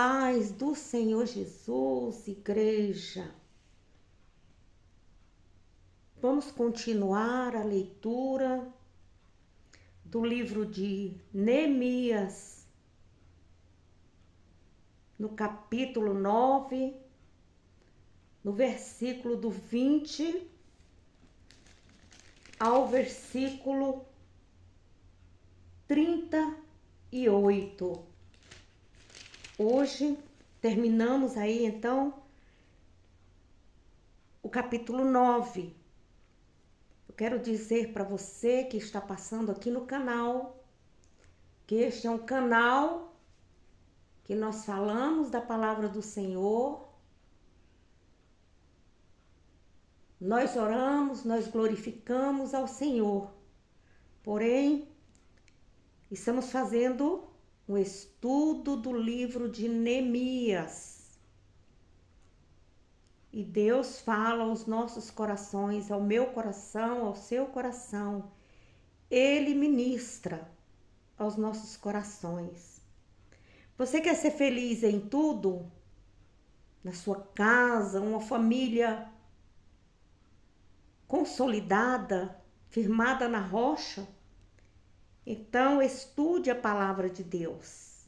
paz do Senhor Jesus, igreja. Vamos continuar a leitura do livro de Neemias, no capítulo 9, no versículo do 20 ao versículo 38. Hoje terminamos aí então o capítulo 9. Eu quero dizer para você que está passando aqui no canal, que este é um canal que nós falamos da palavra do Senhor, nós oramos, nós glorificamos ao Senhor. Porém, estamos fazendo um estudo do livro de Neemias. E Deus fala aos nossos corações, ao meu coração, ao seu coração. Ele ministra aos nossos corações. Você quer ser feliz em tudo? Na sua casa, uma família consolidada, firmada na rocha? Então, estude a palavra de Deus.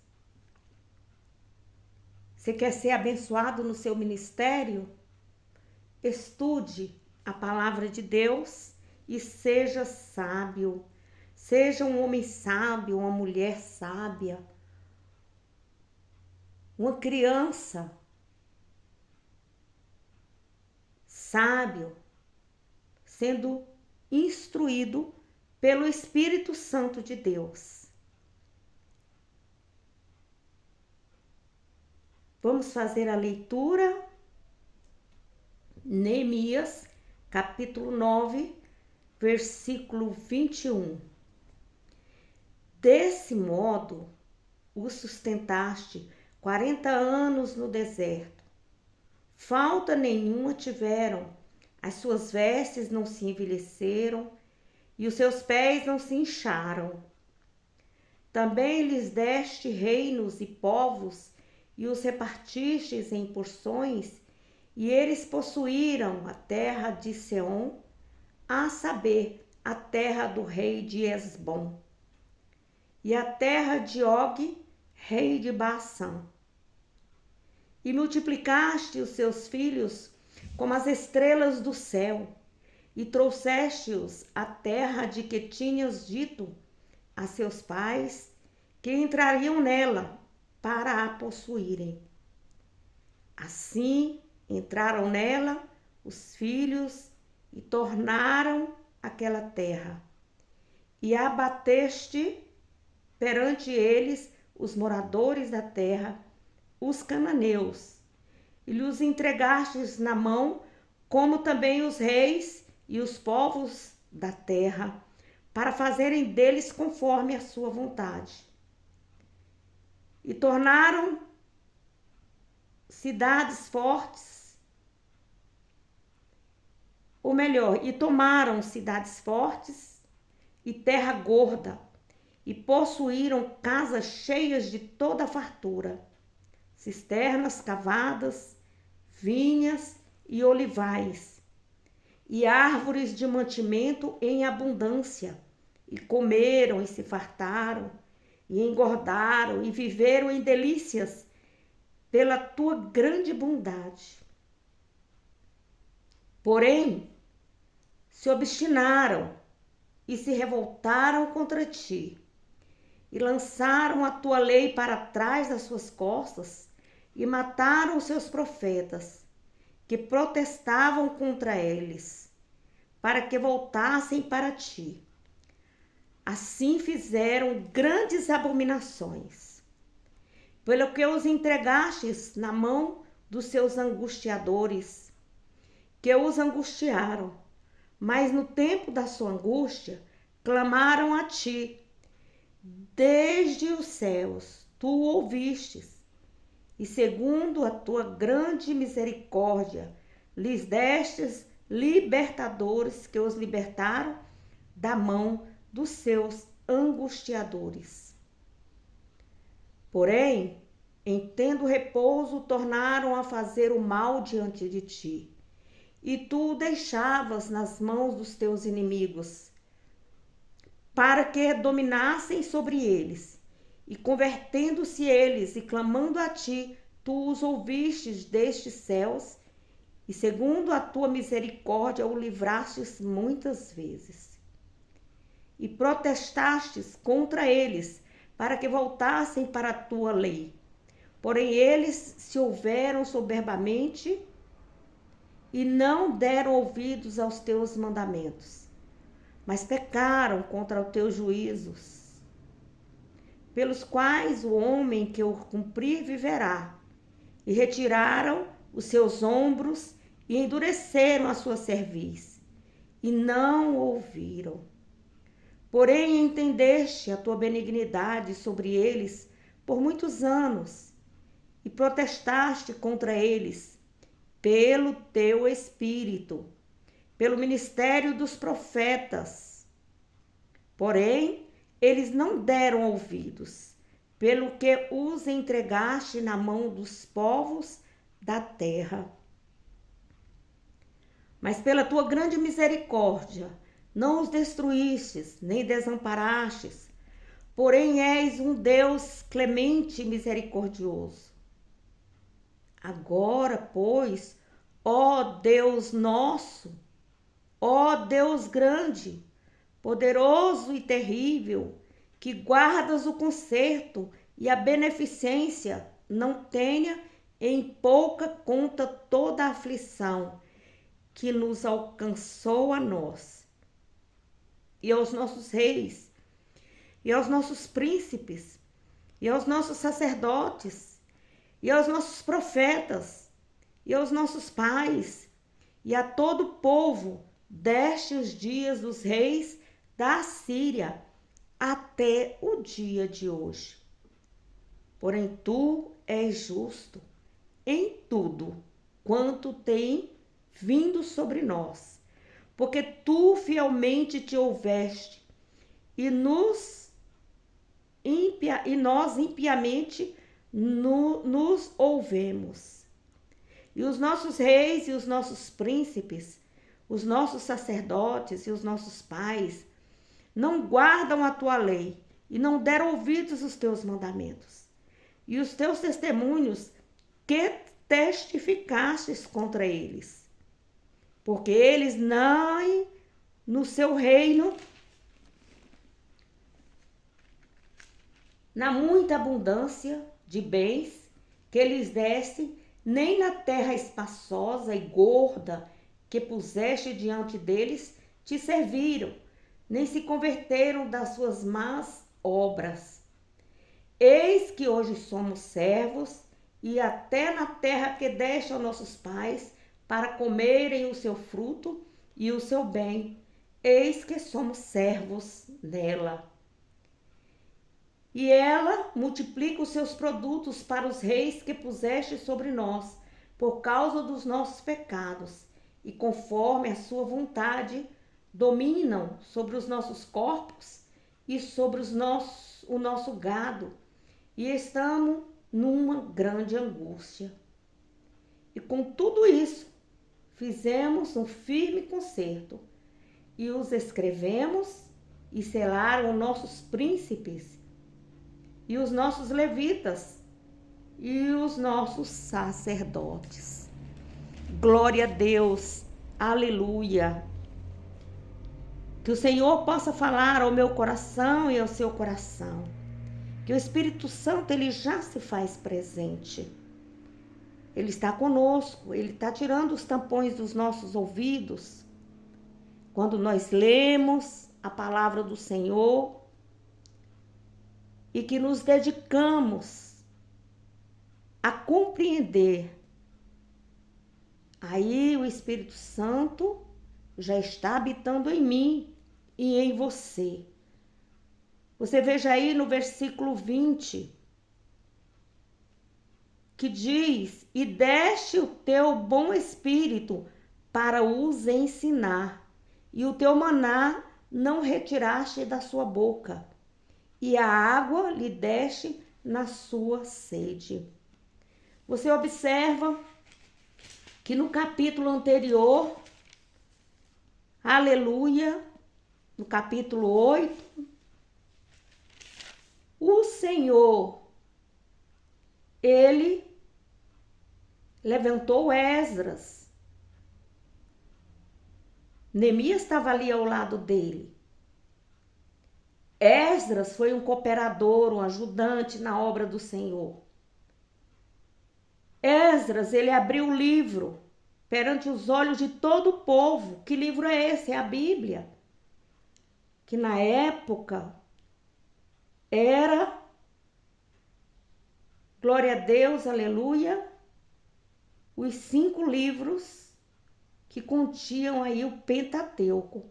Você quer ser abençoado no seu ministério? Estude a palavra de Deus e seja sábio. Seja um homem sábio, uma mulher sábia, uma criança sábio, sendo instruído pelo Espírito Santo de Deus. Vamos fazer a leitura. Neemias, capítulo 9, versículo 21. Desse modo, o sustentaste 40 anos no deserto. Falta nenhuma tiveram, as suas vestes não se envelheceram e os seus pés não se incharam. Também lhes deste reinos e povos e os repartistes em porções, e eles possuíram a terra de Seom, a saber, a terra do rei de Esbom, e a terra de Og, rei de Baasã. E multiplicaste os seus filhos como as estrelas do céu, e trouxeste-os à terra de que tinhas dito a seus pais que entrariam nela para a possuírem. Assim entraram nela os filhos e tornaram aquela terra. E abateste perante eles os moradores da terra, os cananeus, e lhes entregastes na mão, como também os reis e os povos da terra, para fazerem deles conforme a sua vontade. E tornaram cidades fortes, ou melhor, e tomaram cidades fortes e terra gorda, e possuíram casas cheias de toda a fartura, cisternas cavadas, vinhas e olivais, e árvores de mantimento em abundância, e comeram e se fartaram, e engordaram e viveram em delícias pela tua grande bondade. Porém, se obstinaram e se revoltaram contra ti, e lançaram a tua lei para trás das suas costas, e mataram os seus profetas, que protestavam contra eles, para que voltassem para ti. Assim fizeram grandes abominações, pelo que os entregastes na mão dos seus angustiadores, que os angustiaram, mas no tempo da sua angústia clamaram a ti. Desde os céus tu ouvistes, e segundo a tua grande misericórdia lhes destes libertadores, que os libertaram da mão dos seus angustiadores. Porém, em tendo repouso, tornaram a fazer o mal diante de ti. E tu o deixavas nas mãos dos teus inimigos, para que dominassem sobre eles. E convertendo-se eles e clamando a ti, tu os ouvistes destes céus, e segundo a tua misericórdia o livrastes muitas vezes. E protestastes contra eles, para que voltassem para a tua lei. Porém eles se houveram soberbamente e não deram ouvidos aos teus mandamentos, mas pecaram contra os teus juízos, pelos quais o homem que o cumprir viverá. E retiraram os seus ombros e endureceram a sua cerviz, e não ouviram. Porém entendeste a tua benignidade sobre eles por muitos anos, e protestaste contra eles pelo teu espírito, pelo ministério dos profetas. Porém, eles não deram ouvidos, pelo que os entregaste na mão dos povos da terra. Mas pela tua grande misericórdia, não os destruístes, nem desamparastes, porém és um Deus clemente e misericordioso. Agora, pois, ó Deus nosso, ó Deus grande, poderoso e terrível, que guardas o conserto e a beneficência, não tenha em pouca conta toda a aflição que nos alcançou a nós, e aos nossos reis, e aos nossos príncipes, e aos nossos sacerdotes, e aos nossos profetas, e aos nossos pais, e a todo o povo, deste os dias dos reis da Assíria, até o dia de hoje. Porém, tu és justo em tudo quanto tem vindo sobre nós, porque tu fielmente te houveste, e nós impiamente nos ouvemos. E os nossos reis e os nossos príncipes, os nossos sacerdotes e os nossos pais, não guardam a tua lei e não deram ouvidos aos teus mandamentos. E os teus testemunhos que testificastes contra eles. Porque eles não no seu reino, na muita abundância de bens que lhes deste, nem na terra espaçosa e gorda que puseste diante deles, te serviram, nem se converteram das suas más obras. Eis que hoje somos servos, e até na terra que deste aos nossos pais, para comerem o seu fruto e o seu bem, eis que somos servos nela. E ela multiplica os seus produtos para os reis que puseste sobre nós, por causa dos nossos pecados, e conforme a sua vontade, dominam sobre os nossos corpos e sobre o nosso gado, e estamos numa grande angústia. E com tudo isso, fizemos um firme concerto, e os escrevemos e selaram nossos príncipes, e os nossos levitas, e os nossos sacerdotes. Glória a Deus, aleluia. Que o Senhor possa falar ao meu coração e ao seu coração. Que o Espírito Santo, ele já se faz presente. Ele está conosco, ele está tirando os tampões dos nossos ouvidos. Quando nós lemos a palavra do Senhor e que nos dedicamos a compreender, aí o Espírito Santo já está habitando em mim e em você. Você veja aí no versículo 20, que diz: e deste o teu bom espírito para os ensinar, e o teu maná não retiraste da sua boca, e a água lhe deste na sua sede. Você observa que no capítulo anterior, aleluia, no capítulo 8, o Senhor, ele levantou Esdras. Neemias estava ali ao lado dele. Esdras foi um cooperador, um ajudante na obra do Senhor. Esdras, ele abriu o livro perante os olhos de todo o povo. Que livro é esse? É a Bíblia. Que na época era, glória a Deus, aleluia, os 5 livros que continham aí o Pentateuco.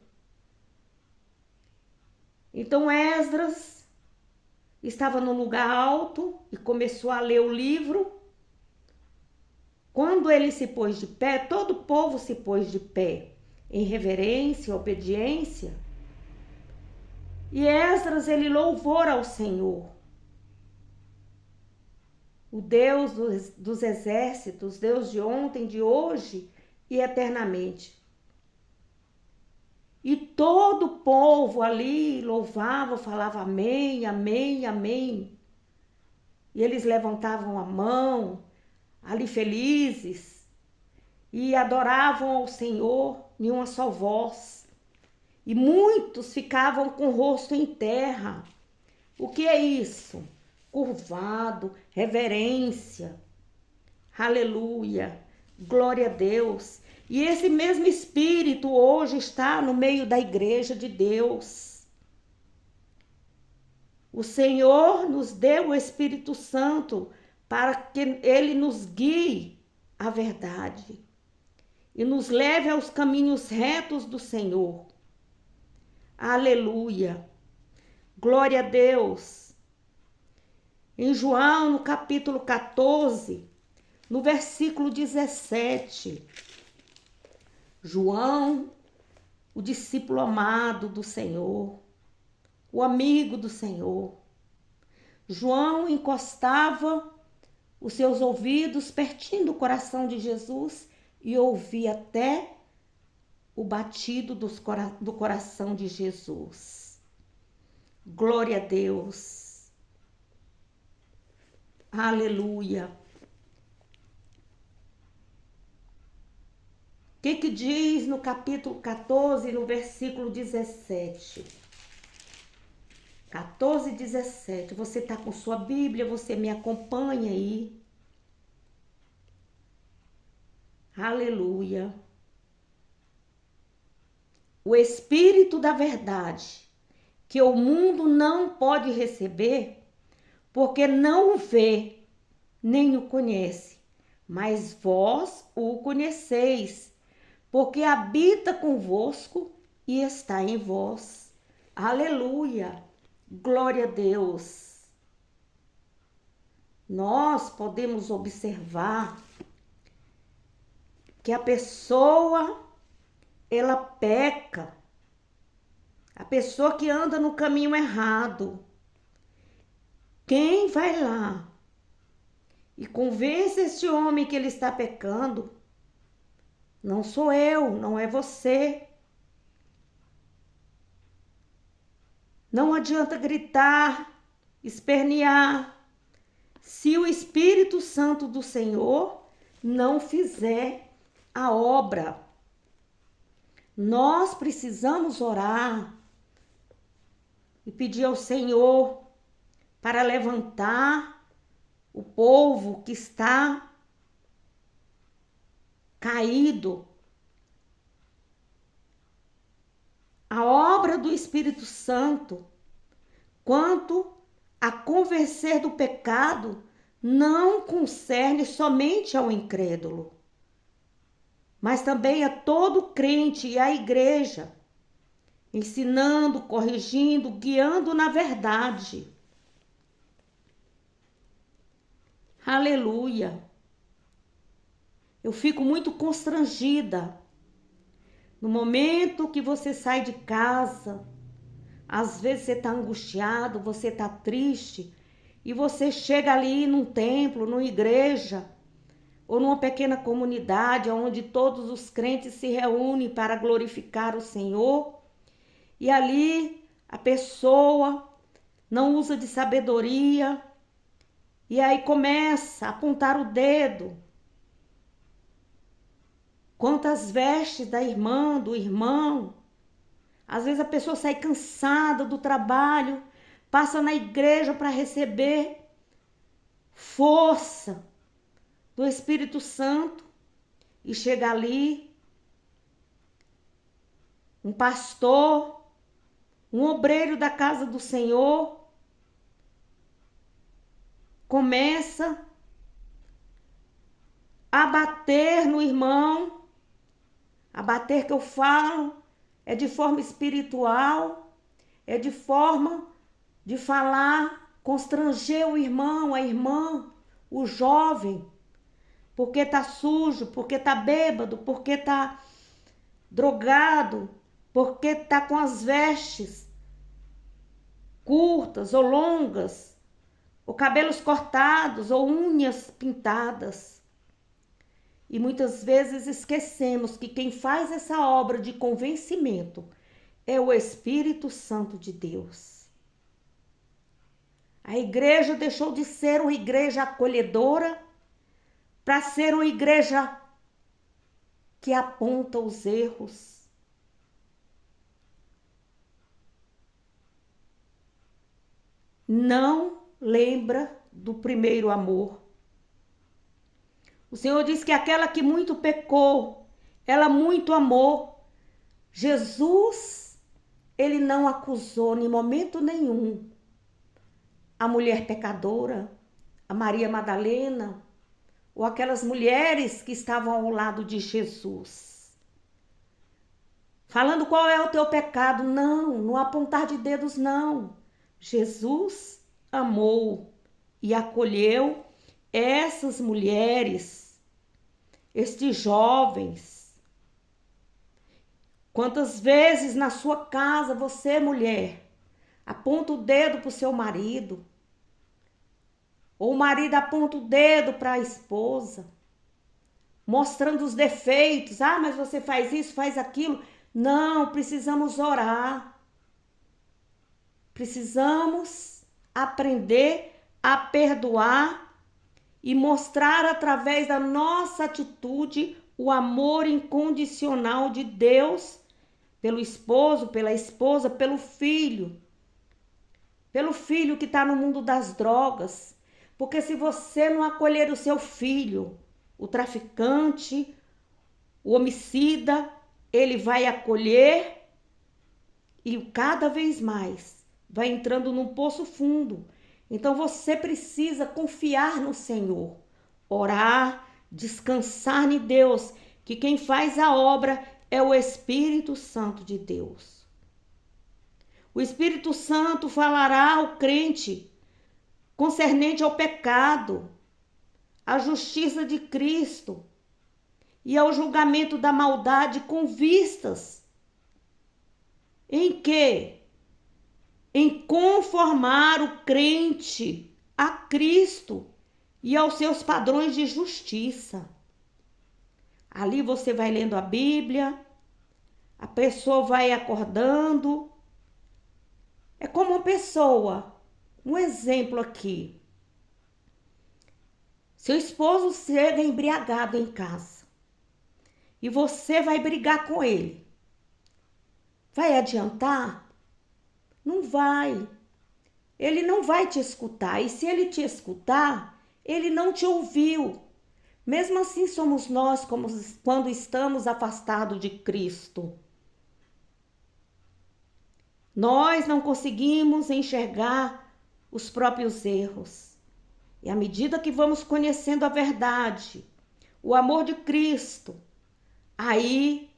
Então Esdras estava num lugar alto e começou a ler o livro. Quando ele se pôs de pé, todo o povo se pôs de pé, em reverência, obediência. E Esdras, ele louvou ao Senhor, o Deus dos exércitos, Deus de ontem, de hoje e eternamente. E todo o povo ali louvava, falava amém, amém, amém. E eles levantavam a mão, ali felizes, e adoravam ao Senhor em uma só voz. E muitos ficavam com o rosto em terra. O que é isso? Curvado, reverência. Aleluia, glória a Deus. E esse mesmo Espírito hoje está no meio da igreja de Deus. O Senhor nos deu o Espírito Santo para que ele nos guie à verdade e nos leve aos caminhos retos do Senhor. Aleluia, glória a Deus. Em João, no capítulo 14, no versículo 17, João, o discípulo amado do Senhor, o amigo do Senhor. João encostava os seus ouvidos pertinho do coração de Jesus e ouvia até o batido do coração de Jesus. Glória a Deus. Aleluia. O que diz no capítulo 14, no versículo 17? 14 e 17. Você está com sua Bíblia, você me acompanha aí. Aleluia. O Espírito da verdade, que o mundo não pode receber, porque não o vê, nem o conhece. Mas vós o conheceis, porque habita convosco e está em vós. Aleluia, glória a Deus. Nós podemos observar que a pessoa, ela peca. A pessoa que anda no caminho errado, quem vai lá e convence esse homem que ele está pecando, não sou eu, não é você. Não adianta gritar, espernear, se o Espírito Santo do Senhor não fizer a obra. Nós precisamos orar e pedir ao Senhor para levantar o povo que está caído. A obra do Espírito Santo, quanto a convencer do pecado, não concerne somente ao incrédulo, mas também a todo crente e à igreja, ensinando, corrigindo, guiando na verdade. Aleluia. Eu fico muito constrangida no momento que você sai de casa. Às vezes você está angustiado, você está triste e você chega ali num templo, numa igreja, ou numa pequena comunidade onde todos os crentes se reúnem para glorificar o Senhor, e ali a pessoa não usa de sabedoria, e aí começa a apontar o dedo contra as vestes da irmã, do irmão. Às vezes a pessoa sai cansada do trabalho, passa na igreja para receber força do Espírito Santo e chega ali um pastor, um obreiro da casa do Senhor, começa a bater no irmão. A bater que eu falo é de forma espiritual, é de forma de falar, constranger o irmão, a irmã, o jovem, porque tá sujo, porque tá bêbado, porque tá drogado, porque tá com as vestes curtas ou longas, ou cabelos cortados, ou unhas pintadas. E muitas vezes esquecemos que quem faz essa obra de convencimento é o Espírito Santo de Deus. A igreja deixou de ser uma igreja acolhedora para ser uma igreja que aponta os erros. Não lembra do primeiro amor. O Senhor diz que aquela que muito pecou, ela muito amou. Jesus, ele não acusou em momento nenhum a mulher pecadora, a Maria Madalena, ou aquelas mulheres que estavam ao lado de Jesus. Falando qual é o teu pecado. Não, no apontar de dedos, não. Jesus amou e acolheu essas mulheres, estes jovens. Quantas vezes na sua casa você, mulher, aponta o dedo para o seu marido, ou o marido aponta o dedo para a esposa, mostrando os defeitos. Ah, mas você faz isso, faz aquilo. Não, precisamos orar. Precisamos aprender a perdoar e mostrar através da nossa atitude o amor incondicional de Deus pelo esposo, pela esposa, pelo filho que está no mundo das drogas. Porque se você não acolher o seu filho, o traficante, o homicida, ele vai acolher e cada vez mais vai entrando num poço fundo. Então você precisa confiar no Senhor, orar, descansar em Deus, que quem faz a obra é o Espírito Santo de Deus. O Espírito Santo falará ao crente concernente ao pecado, à justiça de Cristo e ao julgamento da maldade com vistas em quê? Em conformar o crente a Cristo e aos seus padrões de justiça. Ali você vai lendo a Bíblia, a pessoa vai acordando. É como uma pessoa, um exemplo aqui. Seu esposo chega embriagado em casa e você vai brigar com ele. Vai adiantar? Não vai. Ele não vai te escutar. E se ele te escutar, ele não te ouviu. Mesmo assim somos nós como quando estamos afastados de Cristo. Nós não conseguimos enxergar os próprios erros. E à medida que vamos conhecendo a verdade, o amor de Cristo, aí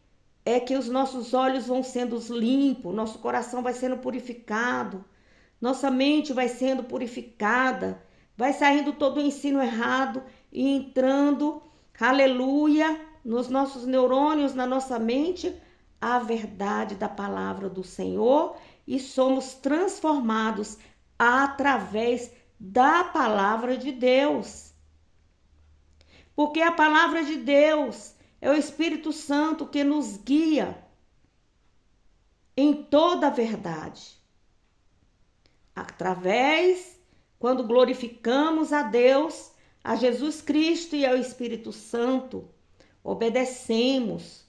é que os nossos olhos vão sendo limpos, nosso coração vai sendo purificado, nossa mente vai sendo purificada, vai saindo todo o ensino errado e entrando, aleluia, nos nossos neurônios, na nossa mente, a verdade da palavra do Senhor e somos transformados através da palavra de Deus. Porque a palavra de Deus é o Espírito Santo que nos guia em toda a verdade. Quando glorificamos a Deus, a Jesus Cristo e ao Espírito Santo, obedecemos,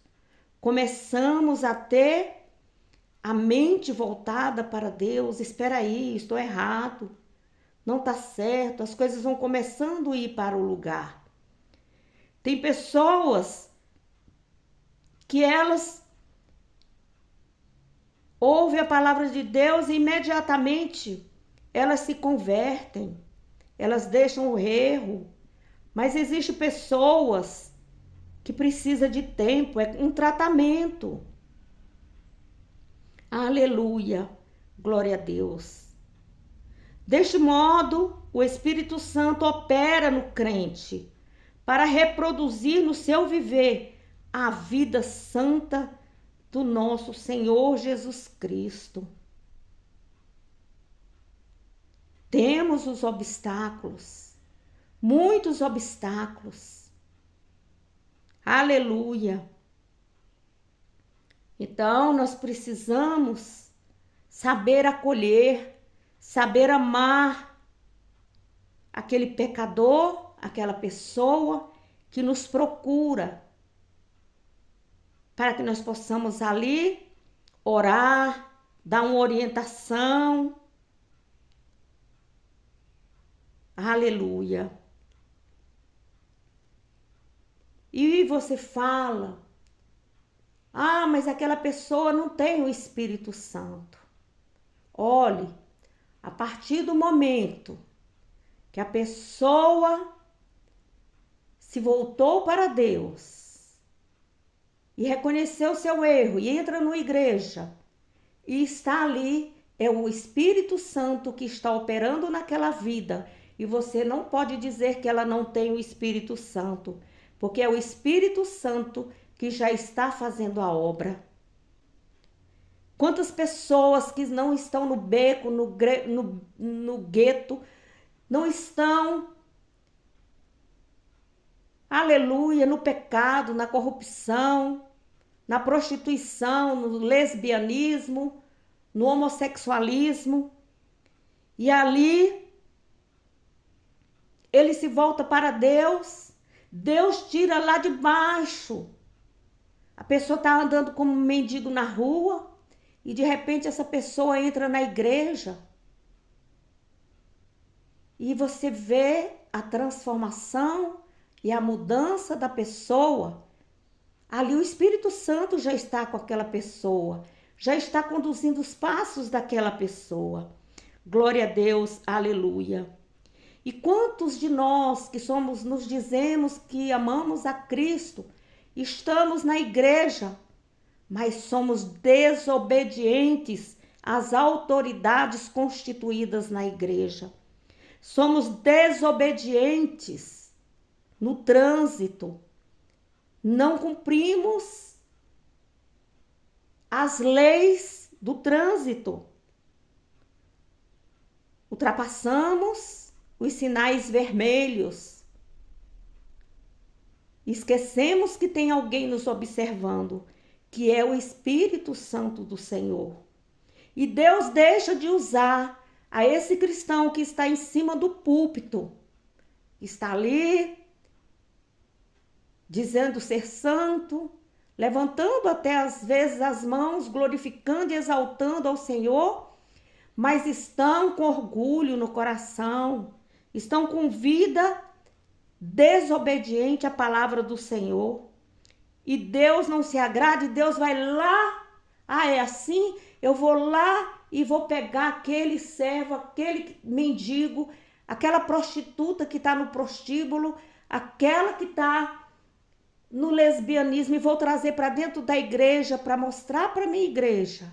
começamos a ter a mente voltada para Deus. Espera aí, estou errado, não está certo, as coisas vão começando a ir para o lugar. Tem pessoas que elas ouvem a palavra de Deus e imediatamente elas se convertem, elas deixam o erro. Mas existem pessoas que precisam de tempo, é um tratamento. Aleluia, glória a Deus. Deste modo, o Espírito Santo opera no crente para reproduzir no seu viver a vida santa do nosso Senhor Jesus Cristo. Temos os obstáculos, muitos obstáculos. Aleluia. Então, nós precisamos saber acolher, saber amar aquele pecador, aquela pessoa que nos procura, para que nós possamos ali orar, dar uma orientação. Aleluia. E você fala, mas aquela pessoa não tem o Espírito Santo. Olhe, a partir do momento que a pessoa se voltou para Deus e reconheceu seu erro e entra na igreja e está ali, é o Espírito Santo que está operando naquela vida. E você não pode dizer que ela não tem o Espírito Santo, porque é o Espírito Santo que já está fazendo a obra. Quantas pessoas que não estão no beco, no gueto, não estão, aleluia, no pecado, na corrupção, na prostituição, no lesbianismo, no homossexualismo, e ali ele se volta para Deus, Deus tira lá de baixo. A pessoa está andando como um mendigo na rua e de repente essa pessoa entra na igreja e você vê a transformação e a mudança da pessoa. Ali o Espírito Santo já está com aquela pessoa, já está conduzindo os passos daquela pessoa. Glória a Deus, aleluia. E quantos de nós que nos dizemos que amamos a Cristo, estamos na igreja, mas somos desobedientes às autoridades constituídas na igreja. Somos desobedientes no trânsito. Não cumprimos as leis do trânsito. Ultrapassamos os sinais vermelhos. Esquecemos que tem alguém nos observando, que é o Espírito Santo do Senhor. E Deus deixa de usar a esse cristão que está em cima do púlpito, está ali dizendo ser santo, levantando até às vezes as mãos, glorificando e exaltando ao Senhor, mas estão com orgulho no coração, estão com vida desobediente à palavra do Senhor. E Deus não se agrada, e Deus vai lá, é assim, eu vou lá e vou pegar aquele servo, aquele mendigo, aquela prostituta que está no prostíbulo, aquela que está no lesbianismo, e vou trazer para dentro da igreja para mostrar para minha igreja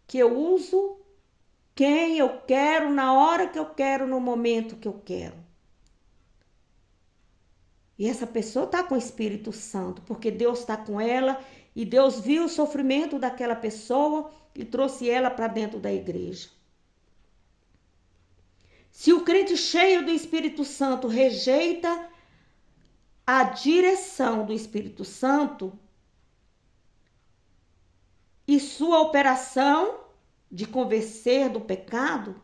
que eu uso quem eu quero, na hora que eu quero, no momento que eu quero. E essa pessoa está com o Espírito Santo, porque Deus está com ela e Deus viu o sofrimento daquela pessoa e trouxe ela para dentro da igreja. Se o crente cheio do Espírito Santo rejeita a direção do Espírito Santo e sua operação de convencer do pecado,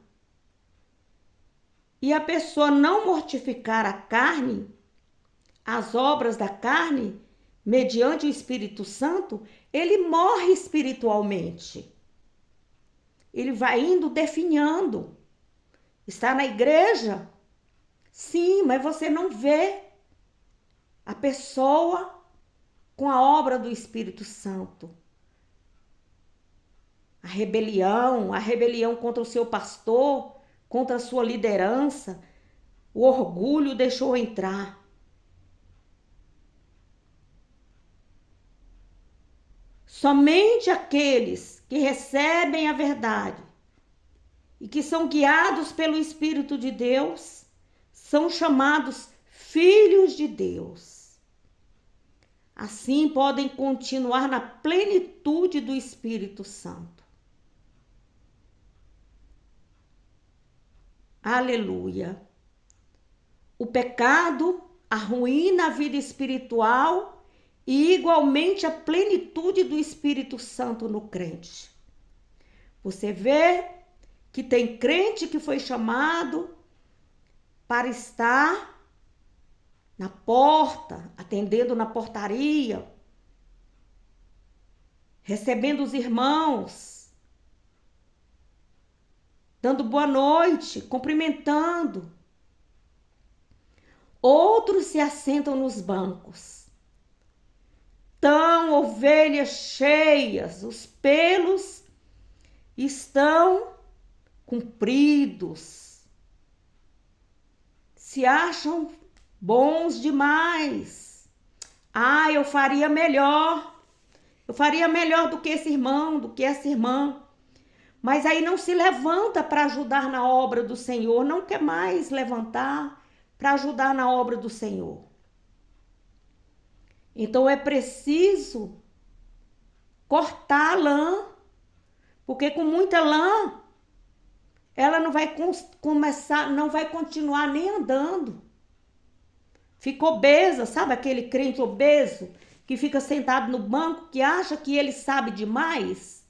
e a pessoa não mortificar a carne, as obras da carne, mediante o Espírito Santo, ele morre espiritualmente. Ele vai indo definhando. Está na igreja? Sim, mas você não vê a pessoa com a obra do Espírito Santo. A rebelião contra o seu pastor, contra a sua liderança, o orgulho deixou entrar. Somente aqueles que recebem a verdade e que são guiados pelo Espírito de Deus são chamados filhos de Deus. Assim podem continuar na plenitude do Espírito Santo. Aleluia. O pecado arruína a vida espiritual e igualmente a plenitude do Espírito Santo no crente. Você vê que tem crente que foi chamado para estar na porta, atendendo na portaria, recebendo os irmãos, dando boa noite, cumprimentando. Outros se assentam nos bancos. Tão ovelhas cheias, os pelos estão compridos. Se acham bons demais. Eu faria melhor. Eu faria melhor do que esse irmão, do que essa irmã. Mas aí não se levanta para ajudar na obra do Senhor, não quer mais levantar para ajudar na obra do Senhor. Então é preciso cortar a lã, porque com muita lã ela não vai não vai continuar nem andando. Fica obesa, sabe aquele crente obeso que fica sentado no banco, que acha que ele sabe demais?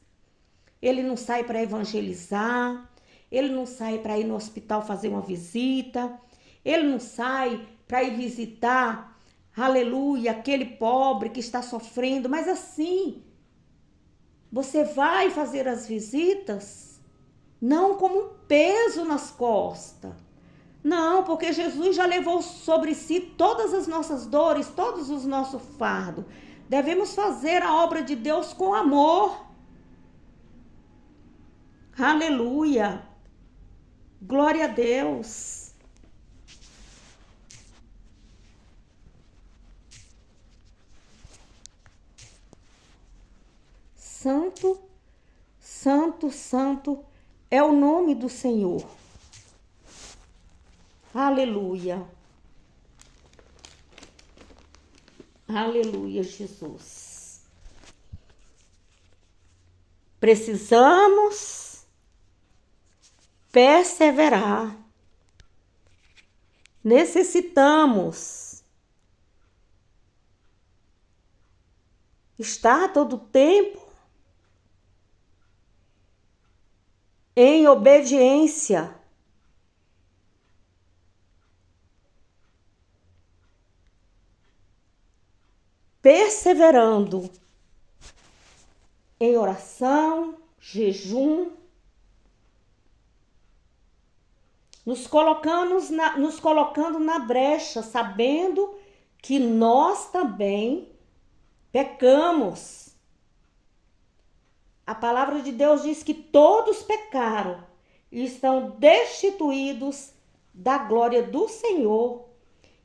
Ele não sai para evangelizar, ele não sai para ir no hospital fazer uma visita, ele não sai para ir visitar, aleluia, aquele pobre que está sofrendo. Mas assim, você vai fazer as visitas não como um peso nas costas. Não, porque Jesus já levou sobre si todas as nossas dores, todos os nossos fardos. Devemos fazer a obra de Deus com amor. Aleluia! Glória a Deus! Santo, santo, santo é o nome do Senhor. Aleluia! Aleluia, Jesus! Precisamos perseverar. Necessitamos estar todo tempo em obediência. Perseverando em oração, jejum, nos colocando na brecha, sabendo que nós também pecamos. A palavra de Deus diz que todos pecaram e estão destituídos da glória do Senhor.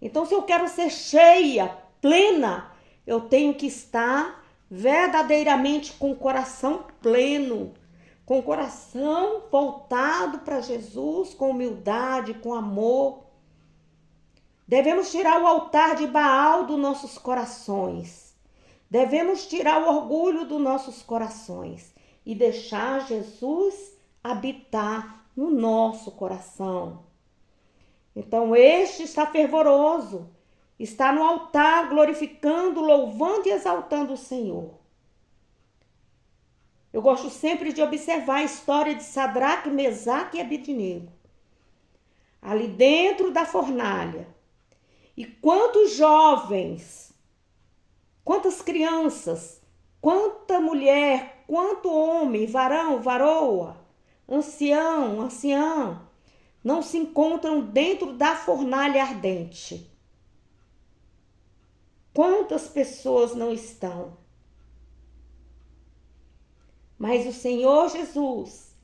Então, se eu quero ser cheia, plena, eu tenho que estar verdadeiramente com o coração pleno, com o coração voltado para Jesus, com humildade, com amor. Devemos tirar o altar de Baal dos nossos corações. Devemos tirar o orgulho dos nossos corações e deixar Jesus habitar no nosso coração. Então este está fervoroso, está no altar glorificando, louvando e exaltando o Senhor. Eu gosto sempre de observar a história de Sadraque, Mesaque e Abednego. Ali dentro da fornalha. E quantos jovens, quantas crianças, quanta mulher, quanto homem, varão, varoa, ancião, anciã, não se encontram dentro da fornalha ardente. Quantas pessoas não estão? Mas o Senhor Jesus,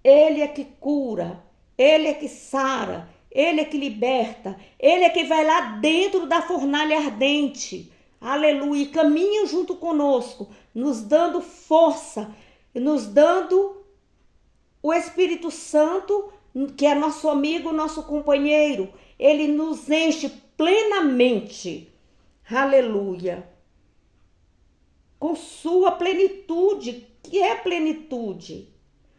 Ele é que cura, Ele é que sara, Ele é que liberta, Ele é que vai lá dentro da fornalha ardente, aleluia, e caminha junto conosco, nos dando força, nos dando o Espírito Santo, que é nosso amigo, nosso companheiro. Ele nos enche plenamente, aleluia, com sua plenitude. Que é plenitude?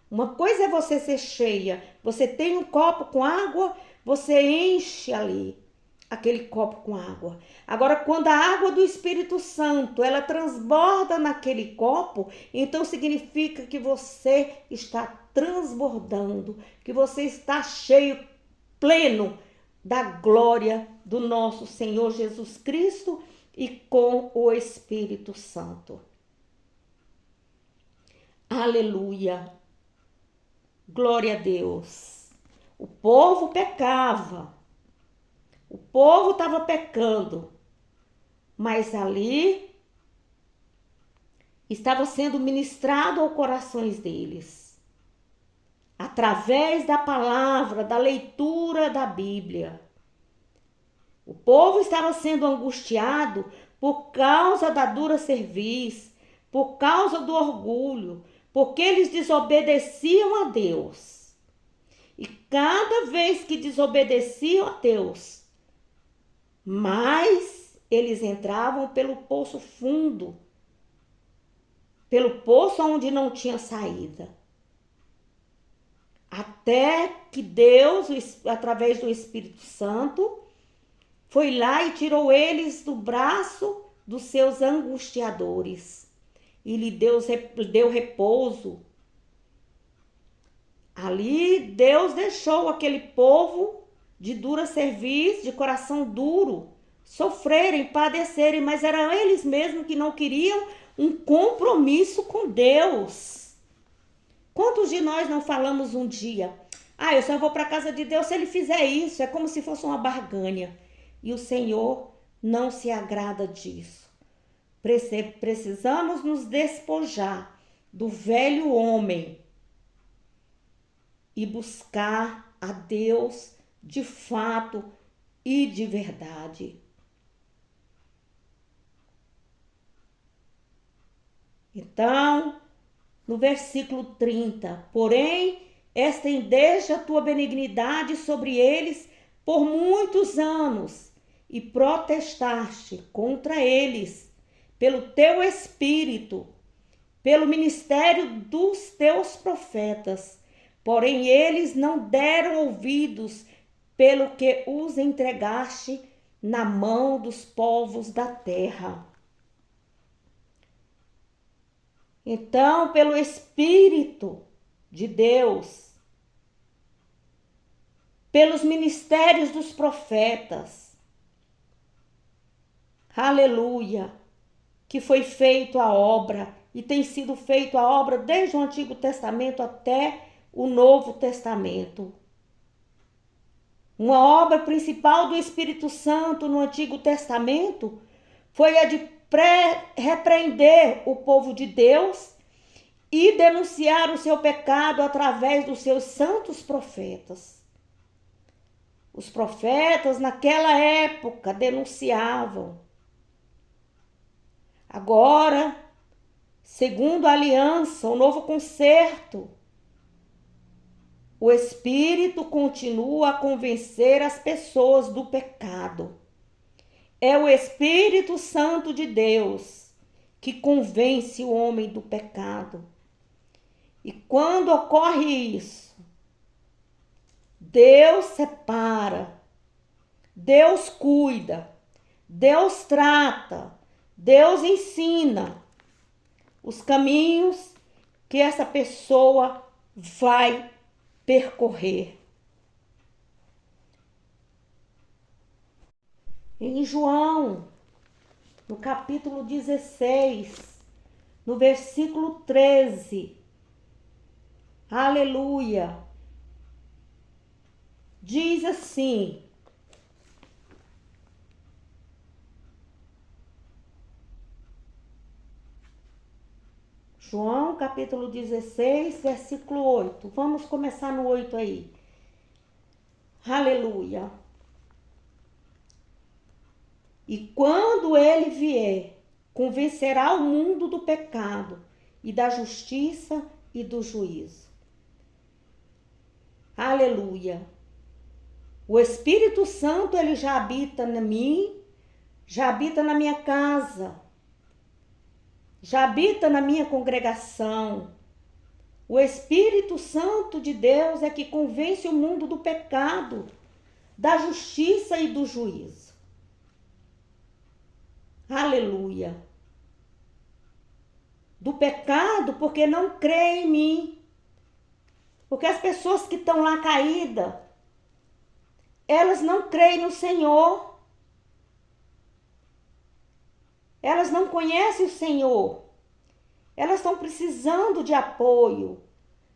Uma coisa é você ser cheia, você tem um copo com água, você enche ali aquele copo com água. Agora, quando a água do Espírito Santo, ela transborda naquele copo, então significa que você está transbordando, que você está cheio, pleno da glória do nosso Senhor Jesus Cristo e com o Espírito Santo. Aleluia, glória a Deus. O povo pecava, o povo estava pecando, mas ali estava sendo ministrado aos corações deles, através da palavra, da leitura da Bíblia. O povo estava sendo angustiado por causa da dura cerviz, por causa do orgulho, porque eles desobedeciam a Deus. E cada vez que desobedeciam a Deus, mais eles entravam pelo poço fundo, pelo poço onde não tinha saída. Até que Deus, através do Espírito Santo, foi lá e tirou eles do braço dos seus angustiadores. E lhe deu repouso. Ali Deus deixou aquele povo de dura cerviz, de coração duro, sofrerem, padecerem, mas eram eles mesmos que não queriam um compromisso com Deus. Quantos de nós não falamos um dia, eu só vou para a casa de Deus se Ele fizer isso, é como se fosse uma barganha. E o Senhor não se agrada disso. Precisamos nos despojar do velho homem e buscar a Deus de fato e de verdade. Então, no versículo 30, porém, estendeste a tua benignidade sobre eles por muitos anos e protestaste contra eles pelo teu espírito, pelo ministério dos teus profetas. Porém, eles não deram ouvidos, pelo que os entregaste na mão dos povos da terra. Então, pelo Espírito de Deus, pelos ministérios dos profetas, aleluia, que foi feita a obra e tem sido feita a obra desde o Antigo Testamento até o Novo Testamento. Uma obra principal do Espírito Santo no Antigo Testamento foi a de repreender o povo de Deus e denunciar o seu pecado através dos seus santos profetas. Os profetas naquela época denunciavam. Agora, segundo a aliança, o novo concerto, o Espírito continua a convencer as pessoas do pecado. É o Espírito Santo de Deus que convence o homem do pecado. E quando ocorre isso, Deus separa Deus cuida, Deus trata, Deus ensina os caminhos que essa pessoa vai percorrer. Em João, no capítulo 16, no versículo 13, aleluia, diz assim: João, capítulo 16, versículo 8. Vamos começar no 8 aí. Aleluia. E quando ele vier, convencerá o mundo do pecado e da justiça e do juízo. Aleluia. O Espírito Santo, ele já habita em mim, já habita na minha casa, já habita na minha congregação. O Espírito Santo de Deus é que convence o mundo do pecado, da justiça e do juízo. Aleluia. Do pecado, porque não crê em mim. Porque as pessoas que estão lá caídas, elas não creem no Senhor. Elas não conhecem o Senhor. Elas estão precisando de apoio.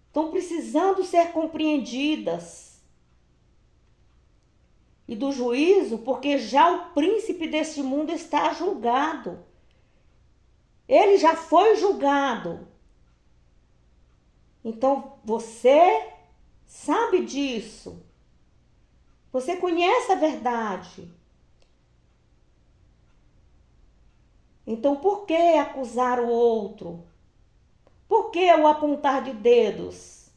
Estão precisando ser compreendidas. E do juízo, porque já o príncipe deste mundo está julgado. Ele já foi julgado. Então, você sabe disso. Você conhece a verdade. Então, por que acusar o outro? Por que o apontar de dedos?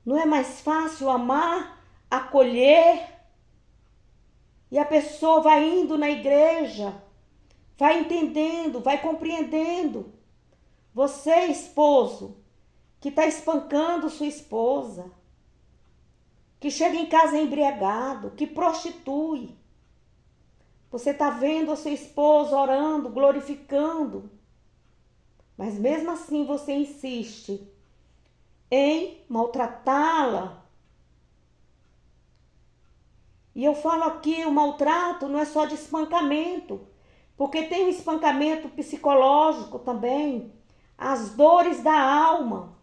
Não é mais fácil amar, acolher? E a pessoa vai indo na igreja, vai entendendo, vai compreendendo. Você, esposo, que está espancando sua esposa, que chega em casa embriagado, que prostitui. Você está vendo a sua esposa orando, glorificando, mas mesmo assim você insiste em maltratá-la. E eu falo aqui, o maltrato não é só de espancamento, porque tem o espancamento psicológico também, as dores da alma.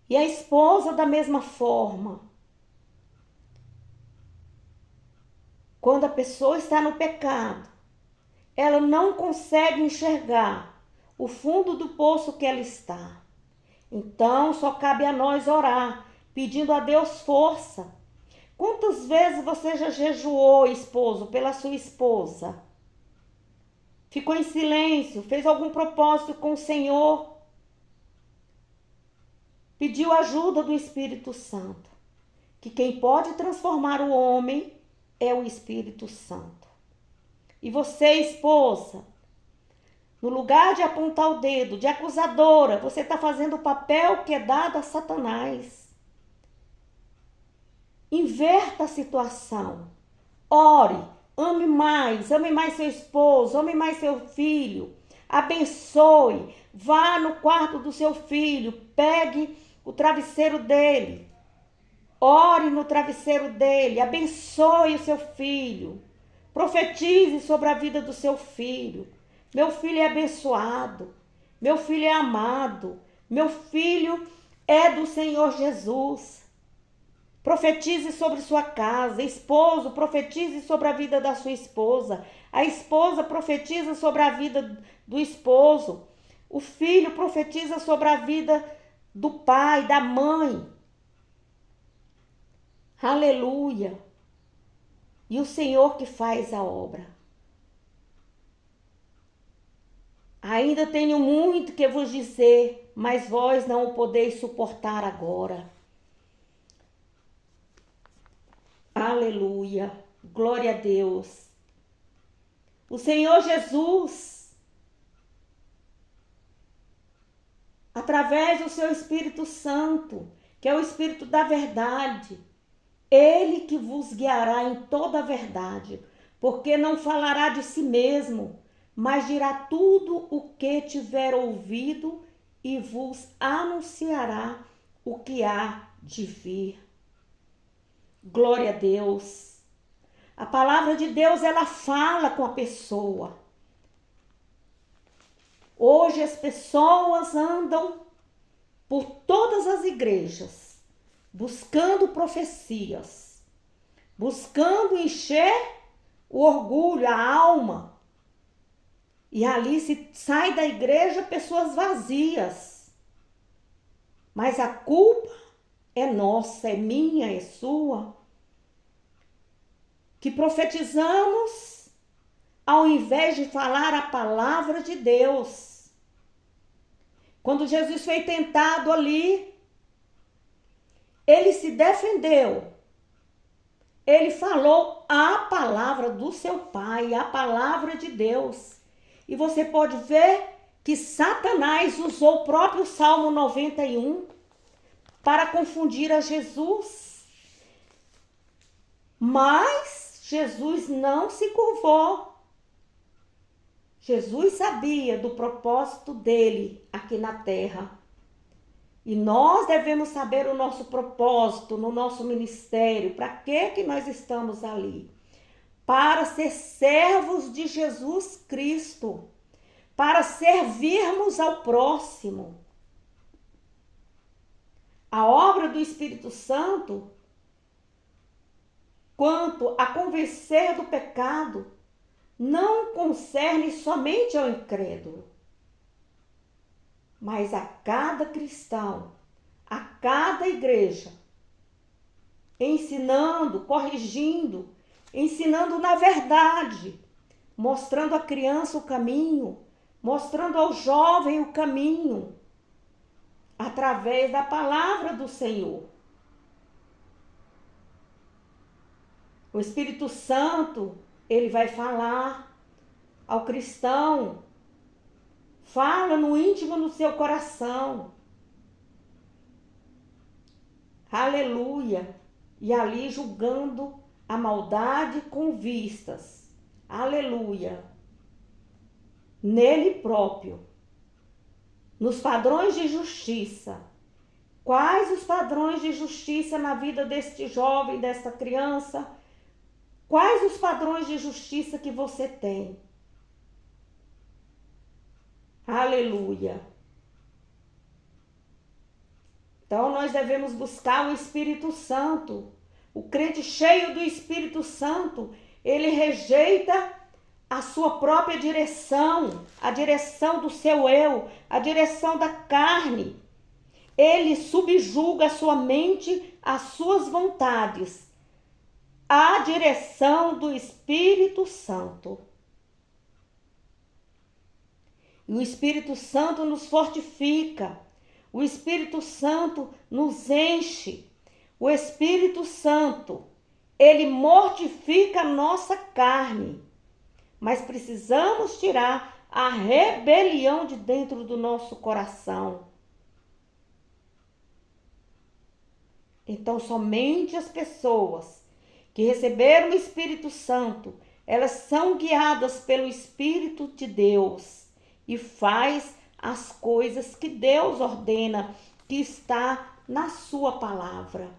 E a esposa da mesma forma. Quando a pessoa está no pecado, ela não consegue enxergar o fundo do poço que ela está. Então, só cabe a nós orar, pedindo a Deus força. Quantas vezes você já jejuou, esposo, pela sua esposa? Ficou em silêncio, fez algum propósito com o Senhor? Pediu ajuda do Espírito Santo. Que quem pode transformar o homem é o Espírito Santo. E você, esposa, no lugar de apontar o dedo, de acusadora, você está fazendo o papel que é dado a Satanás. Inverta a situação. Ore, ame mais seu esposo, ame mais seu filho. Abençoe, vá no quarto do seu filho, pegue o travesseiro dele. Ore no travesseiro dele, abençoe o seu filho. Profetize sobre a vida do seu filho. Meu filho é abençoado, meu filho é amado, meu filho é do Senhor Jesus. Profetize sobre sua casa. Esposo, profetize sobre a vida da sua esposa. A esposa profetiza sobre a vida do esposo. O filho profetiza sobre a vida do pai, da mãe. Aleluia. E o Senhor que faz a obra. Ainda tenho muito que vos dizer, mas vós não o podeis suportar agora. Aleluia. Glória a Deus. O Senhor Jesus, através do seu Espírito Santo, que é o Espírito da verdade, Ele que vos guiará em toda a verdade, porque não falará de si mesmo, mas dirá tudo o que tiver ouvido e vos anunciará o que há de vir. Glória a Deus. A palavra de Deus, ela fala com a pessoa. Hoje as pessoas andam por todas as igrejas, buscando profecias, buscando encher o orgulho, a alma. E ali se sai da igreja pessoas vazias. Mas a culpa é nossa, é minha, é sua. Que profetizamos ao invés de falar a palavra de Deus. Quando Jesus foi tentado ali, ele se defendeu. Ele falou a palavra do seu Pai, a palavra de Deus. E você pode ver que Satanás usou o próprio Salmo 91 para confundir a Jesus. Mas Jesus não se curvou. Jesus sabia do propósito dele aqui na terra. E nós devemos saber o nosso propósito no nosso ministério. Para que nós estamos ali? Para ser servos de Jesus Cristo. Para servirmos ao próximo. A obra do Espírito Santo, quanto a convencer do pecado, não concerne somente ao incrédulo, mas a cada cristão, a cada igreja, ensinando, corrigindo, ensinando na verdade, mostrando à criança o caminho, mostrando ao jovem o caminho, através da palavra do Senhor. O Espírito Santo, ele vai falar ao cristão, fala no íntimo do seu coração. Aleluia. E ali julgando a maldade com vistas. Aleluia. Nele próprio. Nos padrões de justiça. Quais os padrões de justiça na vida deste jovem, desta criança? Quais os padrões de justiça que você tem? Aleluia. Então nós devemos buscar o Espírito Santo. O crente cheio do Espírito Santo, ele rejeita a sua própria direção, a direção do seu eu, a direção da carne. Ele subjuga a sua mente às suas vontades. A direção do Espírito Santo. E o Espírito Santo nos fortifica. O Espírito Santo nos enche. O Espírito Santo, ele mortifica a nossa carne. Mas precisamos tirar a rebelião de dentro do nosso coração. Então, somente as pessoas que receberam o Espírito Santo, elas são guiadas pelo Espírito de Deus e faz as coisas que Deus ordena, que está na sua palavra.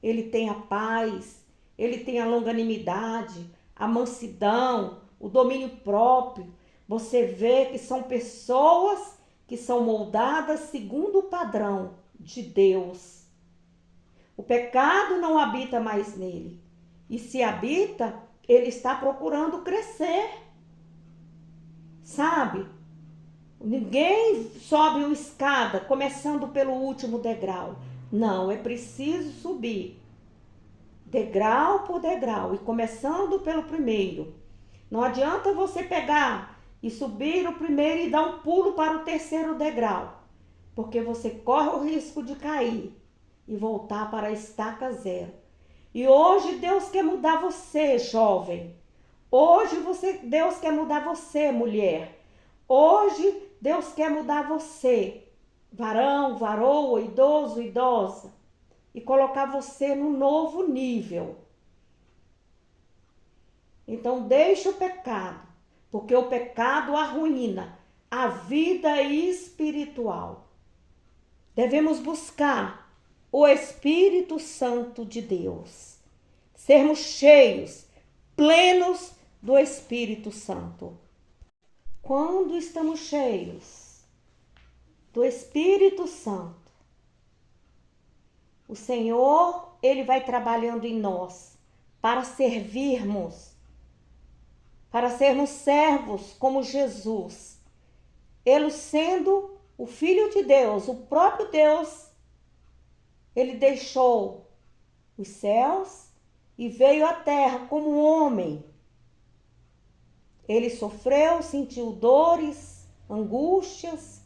Ele tem a paz, ele tem a longanimidade, a mansidão, o domínio próprio. Você vê que são pessoas que são moldadas segundo o padrão de Deus. O pecado não habita mais nele. E se habita, ele está procurando crescer. Sabe? Ninguém sobe uma escada começando pelo último degrau. Não, é preciso subir degrau por degrau e começando pelo primeiro. Não adianta você pegar e subir o primeiro e dar um pulo para o terceiro degrau, porque você corre o risco de cair e voltar para a estaca zero. E hoje Deus quer mudar você, jovem. Hoje Deus quer mudar você, mulher. Hoje Deus quer mudar você, varão, varoa, idoso, idosa. e colocar você no novo nível. Então deixe o pecado, porque o pecado arruína a vida espiritual. Devemos buscar o Espírito Santo de Deus. Sermos cheios, plenos do Espírito Santo. Quando estamos cheios do Espírito Santo, o Senhor, Ele vai trabalhando em nós para servirmos, para sermos servos como Jesus. Ele sendo o Filho de Deus, o próprio Deus, Ele deixou os céus e veio à terra como homem. Ele sofreu, sentiu dores, angústias,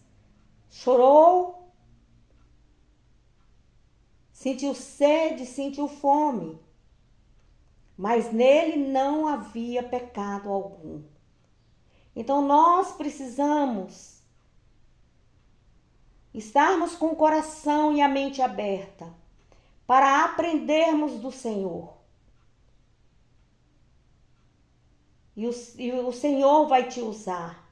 chorou, sentiu sede, sentiu fome, mas nele não havia pecado algum. Então nós precisamos estarmos com o coração e a mente aberta para aprendermos do Senhor. E o Senhor vai te usar.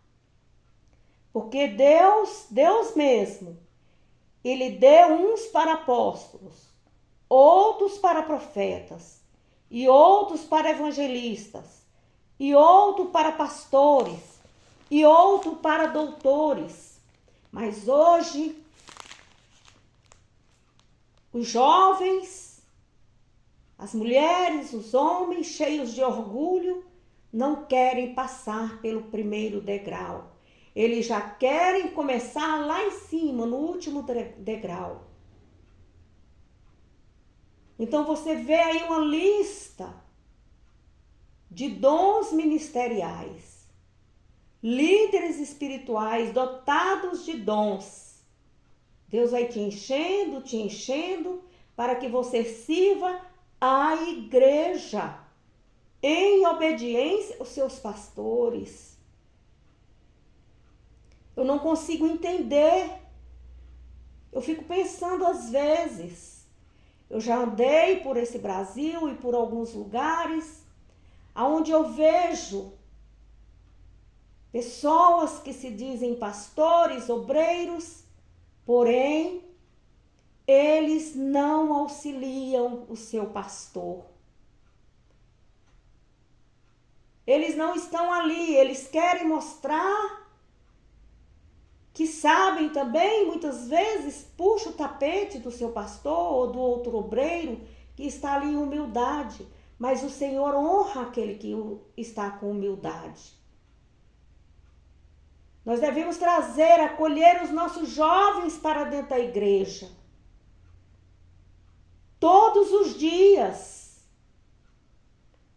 Porque Deus mesmo, Ele deu uns para apóstolos, outros para profetas, e outros para evangelistas, e outro para pastores, e outro para doutores. Mas hoje, os jovens, as mulheres, os homens cheios de orgulho, não querem passar pelo primeiro degrau. Eles já querem começar lá em cima, no último degrau. Então você vê aí uma lista de dons ministeriais, líderes espirituais dotados de dons. Deus vai te enchendo, para que você sirva a igreja em obediência aos seus pastores. Eu não consigo entender. Eu fico pensando às vezes. Eu já andei por esse Brasil e por alguns lugares onde eu vejo pessoas que se dizem pastores, obreiros, porém, eles não auxiliam o seu pastor. Eles não estão ali, eles querem mostrar que sabem também, muitas vezes, puxa o tapete do seu pastor ou do outro obreiro que está ali em humildade. Mas o Senhor honra aquele que está com humildade. Nós devemos acolher os nossos jovens para dentro da igreja. Todos os dias.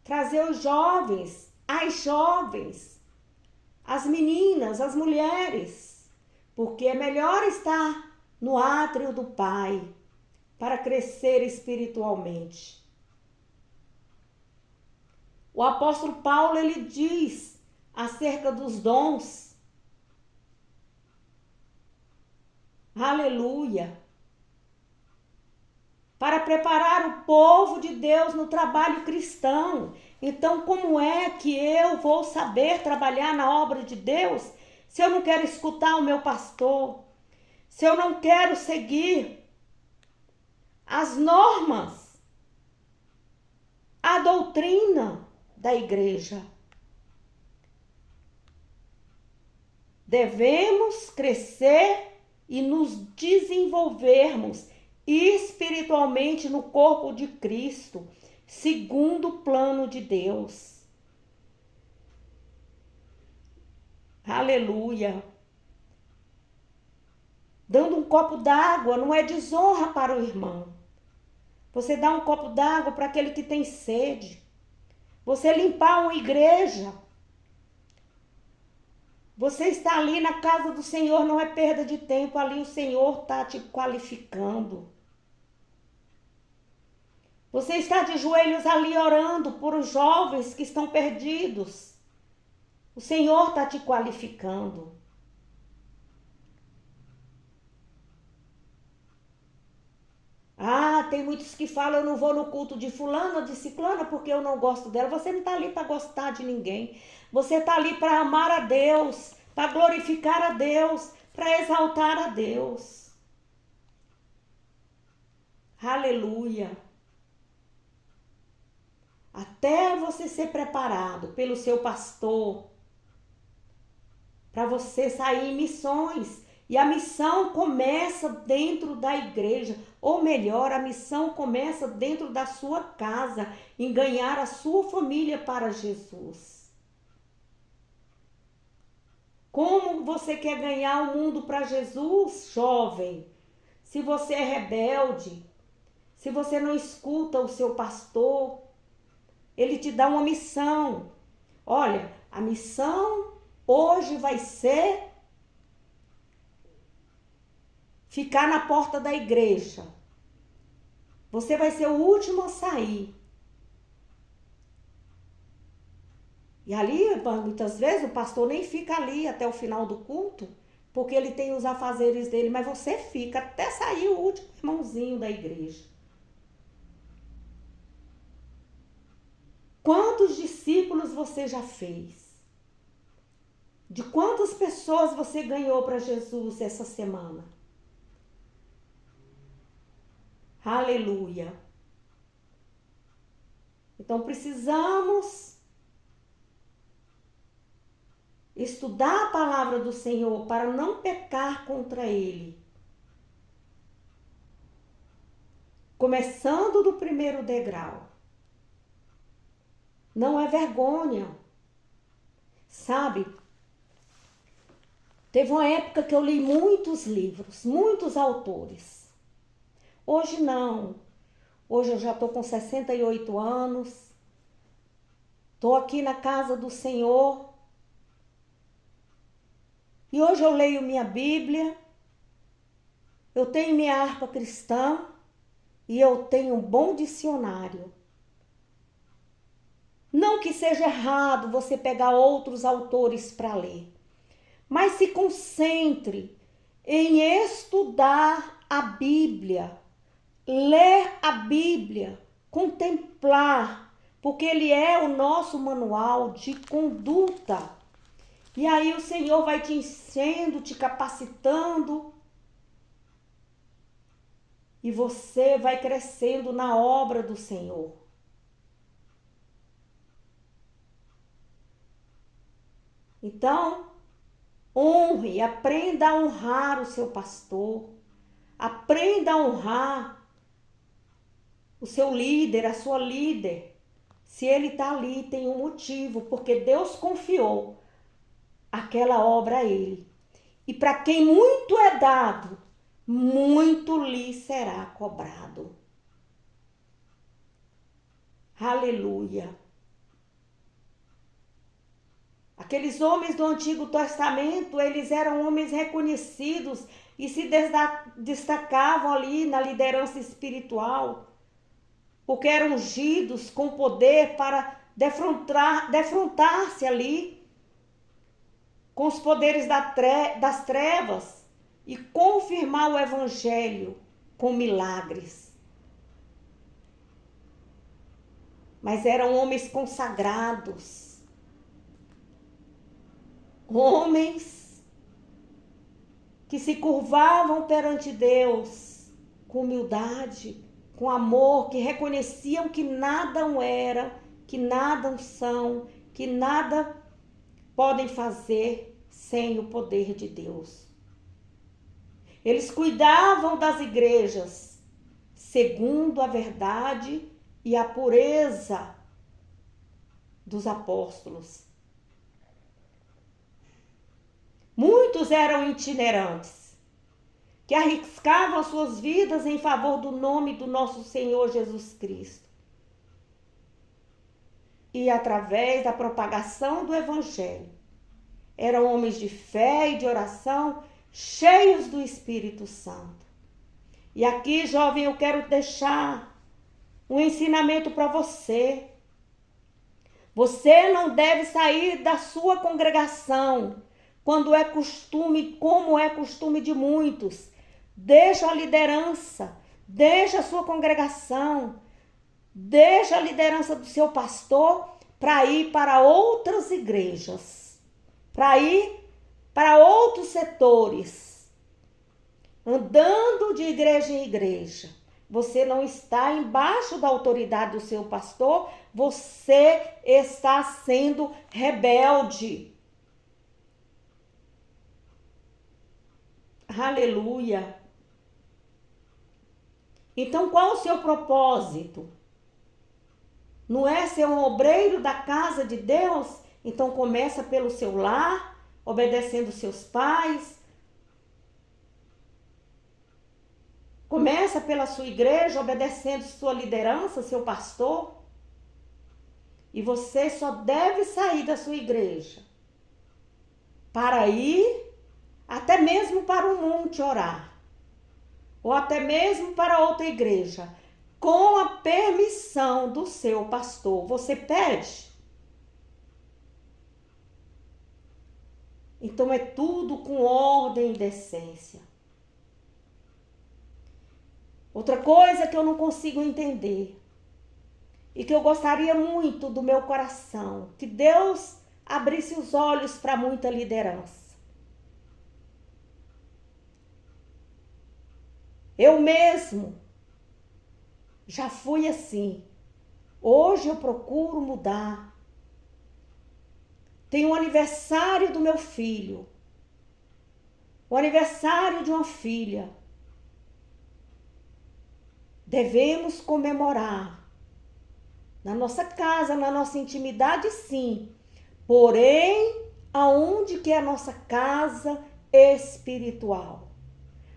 Trazer os jovens, as jovens, as meninas, as mulheres. Porque é melhor estar no átrio do Pai para crescer espiritualmente. O apóstolo Paulo, ele diz acerca dos dons. Aleluia! Para preparar o povo de Deus no trabalho cristão. Então, como é que eu vou saber trabalhar na obra de Deus se eu não quero escutar o meu pastor? Se eu não quero seguir as normas, a doutrina da igreja? Devemos crescer e nos desenvolvermos espiritualmente no corpo de Cristo, segundo o plano de Deus. Aleluia! Dando um copo d'água não é desonra para o irmão. Você dá um copo d'água para aquele que tem sede. Você limpar uma igreja. Você está ali na casa do Senhor, não é perda de tempo. Ali o Senhor está te qualificando. Você está de joelhos ali orando por os jovens que estão perdidos. O Senhor está te qualificando. Ah, tem muitos que falam, eu não vou no culto de fulana ou de ciclana porque eu não gosto dela. Você não está ali para gostar de ninguém. Você está ali para amar a Deus, para glorificar a Deus, para exaltar a Deus. Aleluia. Até você ser preparado pelo seu pastor, para você sair em missões. E a missão começa dentro da igreja, ou melhor, a missão começa dentro da sua casa, em ganhar a sua família para Jesus. Como você quer ganhar o mundo para Jesus, jovem? Se você é rebelde, se você não escuta o seu pastor, ele te dá uma missão. Olha, a missão hoje vai ser ficar na porta da igreja. Você vai ser o último a sair. E ali, muitas vezes, o pastor nem fica ali até o final do culto, porque ele tem os afazeres dele, mas você fica até sair o último irmãozinho da igreja. Quantos discípulos você já fez? De quantas pessoas você ganhou para Jesus essa semana? Aleluia. Então precisamos estudar a palavra do Senhor para não pecar contra Ele. Começando do primeiro degrau. Não é vergonha. Sabe? Teve uma época que eu li muitos livros, muitos autores. Hoje não. Hoje eu já estou com 68 anos. Estou aqui na casa do Senhor. E hoje eu leio minha Bíblia. Eu tenho minha harpa cristã. E eu tenho um bom dicionário. Não que seja errado você pegar outros autores para ler. Mas se concentre em estudar a Bíblia. Ler a Bíblia, contemplar, porque ele é o nosso manual de conduta. E aí o Senhor vai te enchendo, te capacitando, e você vai crescendo na obra do Senhor. Então, honre, aprenda a honrar o seu pastor, aprenda a honrar o seu líder, a sua líder. Se ele está ali, tem um motivo, porque Deus confiou aquela obra a ele. E para quem muito é dado, muito lhe será cobrado. Aleluia. Aqueles homens do Antigo Testamento, eles eram homens reconhecidos e se destacavam ali na liderança espiritual, porque eram ungidos com poder para defrontar-se ali com os poderes das trevas e confirmar o evangelho com milagres. Mas eram homens consagrados, homens que se curvavam perante Deus com humildade, com amor, que reconheciam que nada eram, que nada são, que nada podem fazer sem o poder de Deus. Eles cuidavam das igrejas segundo a verdade e a pureza dos apóstolos. Muitos eram itinerantes, que arriscavam suas vidas em favor do nome do nosso Senhor Jesus Cristo. E através da propagação do Evangelho, eram homens de fé e de oração, cheios do Espírito Santo. E aqui, jovem, eu quero deixar um ensinamento para você. Você não deve sair da sua congregação quando é costume, como é costume de muitos. Deixa a liderança, deixa a sua congregação, deixa a liderança do seu pastor para ir para outras igrejas, para ir para outros setores, andando de igreja em igreja. Você não está embaixo da autoridade do seu pastor, você está sendo rebelde. Aleluia. Então, qual o seu propósito? Não é ser um obreiro da casa de Deus? Então, começa pelo seu lar, obedecendo seus pais. Começa pela sua igreja, obedecendo sua liderança, seu pastor. E você só deve sair da sua igreja para ir até mesmo para um monte orar, ou até mesmo para outra igreja, com a permissão do seu pastor. Você pede? Então é tudo com ordem e decência. Outra coisa que eu não consigo entender e que eu gostaria muito do meu coração, que Deus abrisse os olhos para muita liderança. Eu mesmo já fui assim. Hoje eu procuro mudar. Tem o aniversário do meu filho, o aniversário de uma filha. Devemos comemorar na nossa casa, na nossa intimidade, sim. Porém, aonde que é a nossa casa espiritual?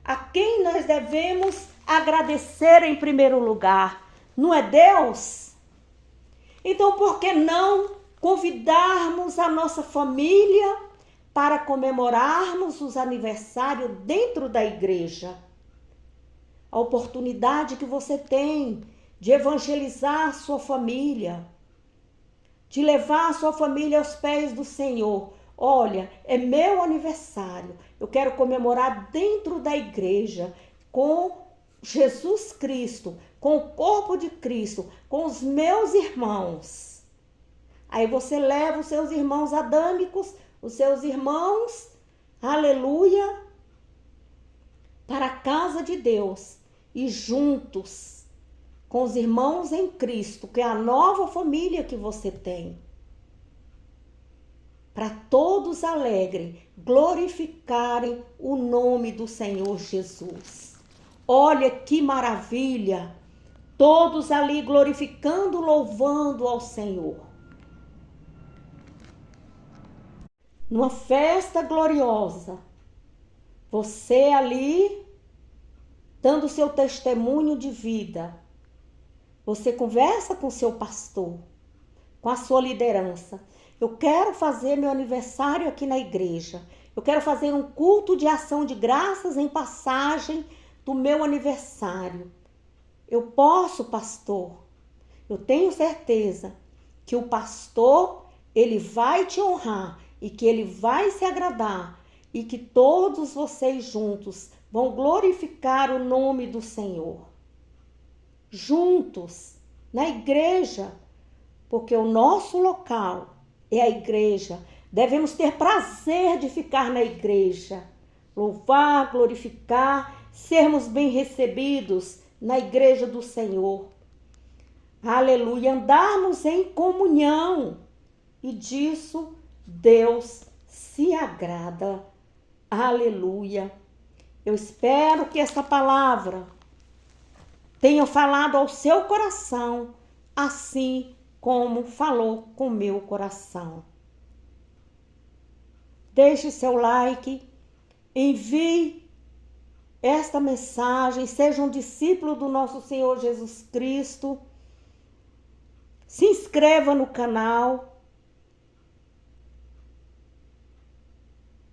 A quem nós devemos agradecer em primeiro lugar? Não é Deus? Então, por que não convidarmos a nossa família para comemorarmos os aniversários dentro da igreja? A oportunidade que você tem de evangelizar a sua família, de levar a sua família aos pés do Senhor. Olha, é meu aniversário, eu quero comemorar dentro da igreja, com Jesus Cristo, com o corpo de Cristo, com os meus irmãos. Aí você leva os seus irmãos adâmicos, os seus irmãos, aleluia, para a casa de Deus e juntos com os irmãos em Cristo, que é a nova família que você tem, para todos alegres, glorificarem o nome do Senhor Jesus. Olha que maravilha! Todos ali glorificando, louvando ao Senhor. Numa festa gloriosa, você ali dando seu testemunho de vida. Você conversa com seu pastor, com a sua liderança. Eu quero fazer meu aniversário aqui na igreja. Eu quero fazer um culto de ação de graças em passagem do meu aniversário. Eu posso, pastor? Eu tenho certeza que o pastor, ele vai te honrar e que ele vai se agradar e que todos vocês juntos vão glorificar o nome do Senhor. Juntos, na igreja, porque o nosso local é a igreja. Devemos ter prazer de ficar na igreja, louvar, glorificar, sermos bem recebidos na igreja do Senhor. Aleluia, andarmos em comunhão e disso Deus se agrada. Aleluia. Eu espero que esta palavra tenha falado ao seu coração, assim como falou com o meu coração. Deixe seu like, envie esta mensagem, seja um discípulo do nosso Senhor Jesus Cristo. Se inscreva no canal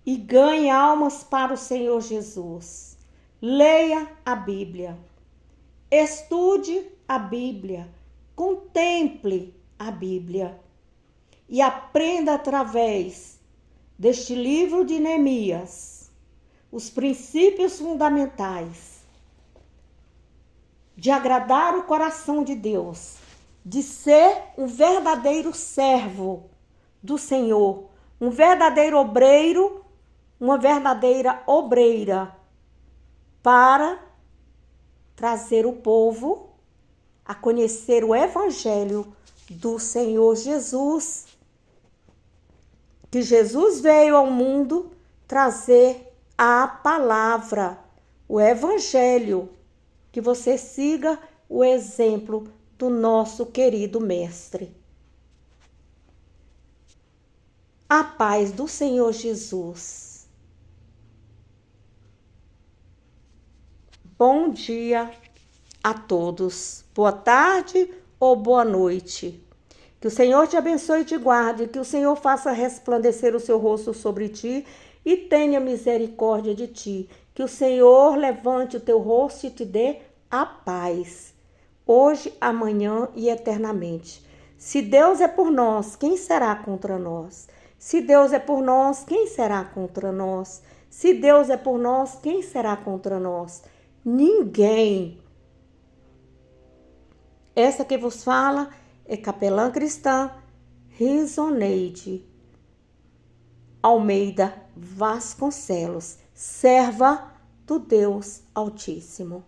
e ganhe almas para o Senhor Jesus. Leia a Bíblia, estude a Bíblia, contemple a Bíblia e aprenda através deste livro de Neemias os princípios fundamentais de agradar o coração de Deus, de ser um verdadeiro servo do Senhor, um verdadeiro obreiro, uma verdadeira obreira, para trazer o povo a conhecer o Evangelho do Senhor Jesus. Que Jesus veio ao mundo trazer a palavra, o Evangelho. Que você siga o exemplo do nosso querido Mestre. A paz do Senhor Jesus. Bom dia a todos. Boa tarde ou boa noite. Que o Senhor te abençoe e te guarde, que o Senhor faça resplandecer o seu rosto sobre ti e tenha misericórdia de ti. Que o Senhor levante o teu rosto e te dê a paz, hoje, amanhã e eternamente. Se Deus é por nós, quem será contra nós? Se Deus é por nós, quem será contra nós? Se Deus é por nós, quem será contra nós? Ninguém. Essa que vos fala é capelã cristã Rizoneide Almeida Vasconcelos, serva do Deus Altíssimo.